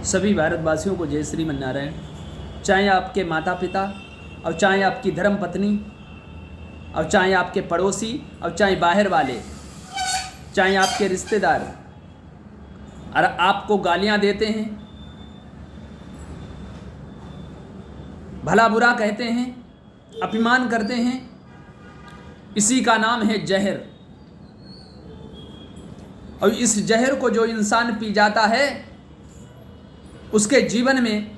सभी भारतवासियों को जय श्रीमन्नारायण। चाहे आपके माता पिता और चाहे आपकी धर्म पत्नी और चाहे आपके पड़ोसी और चाहे बाहर वाले, चाहे आपके रिश्तेदार और आपको गालियां देते हैं, भला बुरा कहते हैं, अपमान करते हैं, इसी का नाम है जहर। और इस जहर को जो इंसान पी जाता है उसके जीवन में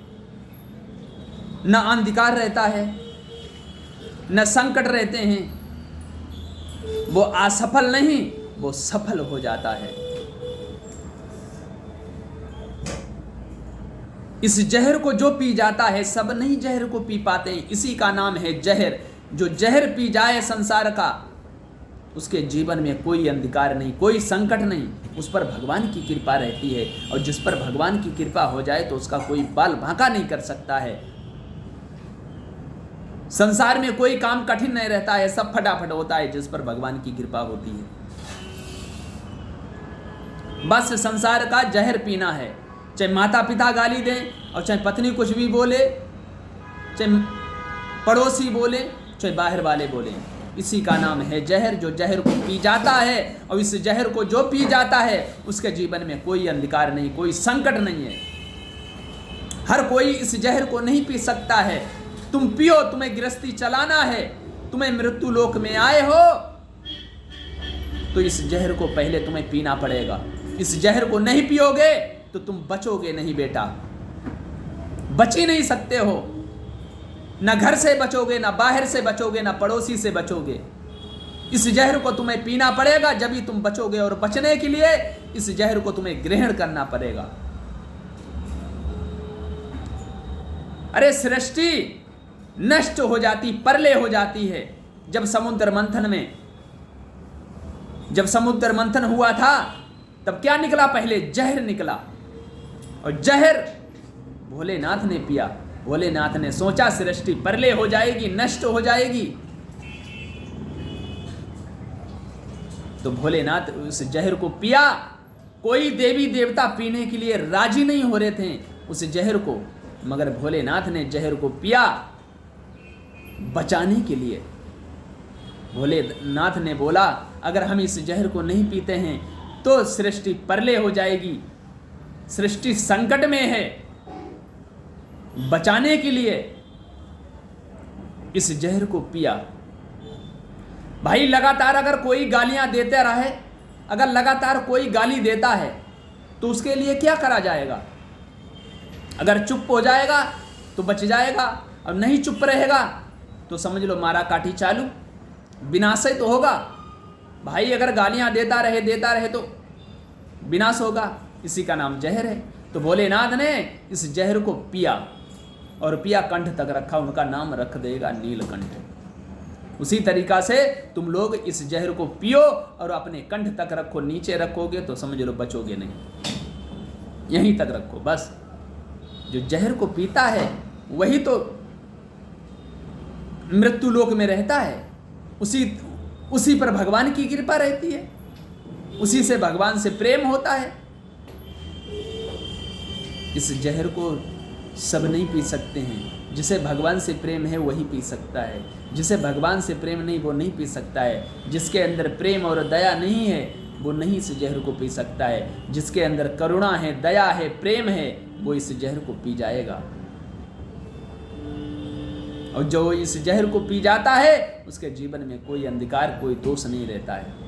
न अंधकार रहता है, न संकट रहते हैं। वो असफल नहीं, वो सफल हो जाता है। इस जहर को जो पी जाता है, सब नहीं जहर को पी पाते हैं, इसी का नाम है जहर। जो जहर पी जाए संसार का, उसके जीवन में कोई अंधकार नहीं, कोई संकट नहीं, उस पर भगवान की कृपा रहती है। और जिस पर भगवान की कृपा हो जाए तो उसका कोई बाल भाका नहीं कर सकता है। संसार में कोई काम कठिन नहीं रहता है, सब फटाफट होता है जिस पर भगवान की कृपा होती है। बस संसार का जहर पीना है, चाहे माता पिता गाली दें और चाहे पत्नी कुछ भी बोले, चाहे पड़ोसी बोले, चाहे बाहर वाले बोले, इसी का नाम है जहर। जो जहर को पी जाता है और इस जहर को जो पी जाता है उसके जीवन में कोई अंधकार नहीं, कोई संकट नहीं है। हर कोई इस जहर को नहीं पी सकता है। तुम पियो, तुम्हें गृहस्थी चलाना है, तुम्हें मृत्यु लोक में आए हो तो इस जहर को पहले तुम्हें पीना पड़ेगा। इस जहर को नहीं पियोगे तो तुम बचोगे नहीं बेटा, बच ही नहीं सकते हो। न घर से बचोगे, न बाहर से बचोगे, न पड़ोसी से बचोगे। इस जहर को तुम्हें पीना पड़ेगा, जब ही तुम बचोगे। और बचने के लिए इस जहर को तुम्हें ग्रहण करना पड़ेगा। अरे सृष्टि नष्ट हो जाती, परले हो जाती है। जब समुद्र मंथन हुआ था तब क्या निकला? पहले जहर निकला। और जहर भोलेनाथ ने पिया। भोलेनाथ ने सोचा सृष्टि परले हो जाएगी, नष्ट हो जाएगी, तो भोलेनाथ उस जहर को पिया। कोई देवी देवता पीने के लिए राजी नहीं हो रहे थे उस जहर को, मगर भोलेनाथ ने जहर को पिया बचाने के लिए। भोलेनाथ ने बोला अगर हम इस जहर को नहीं पीते हैं तो सृष्टि परले हो जाएगी, सृष्टि संकट में है। बचाने के लिए इस जहर को पिया। भाई लगातार अगर कोई गालियां देते रहे, अगर लगातार कोई गाली देता है तो उसके लिए क्या करा जाएगा? अगर चुप हो जाएगा तो बच जाएगा, और नहीं चुप रहेगा तो समझ लो मारा काठी चालू, विनाश ही तो होगा। भाई अगर गालियां देता रहे तो विनाश होगा। इसी का नाम जहर है। तो भोलेनाथ ने इस जहर को पिया और पिया, कंठ तक रखा, उनका नाम रख देगा नीलकंठ। उसी तरीका से तुम लोग इस जहर को पियो और अपने कंठ तक रखो। नीचे रखोगे तो समझ लो बचोगे नहीं, यहीं तक रखो बस। जो जहर को पीता है वही तो मृत्यु लोक में रहता है। उसी पर भगवान की कृपा रहती है, उसी से भगवान से प्रेम होता है। इस जहर को सब नहीं पी सकते हैं। जिसे भगवान से प्रेम है वही पी सकता है, जिसे भगवान से प्रेम नहीं वो नहीं पी सकता है। जिसके अंदर प्रेम और दया नहीं है वो नहीं इस जहर को पी सकता है। जिसके अंदर करुणा है, दया है, प्रेम है, वो इस जहर को पी जाएगा। और जो इस जहर को पी जाता है उसके जीवन में कोई अंधकार, कोई दोष नहीं रहता है।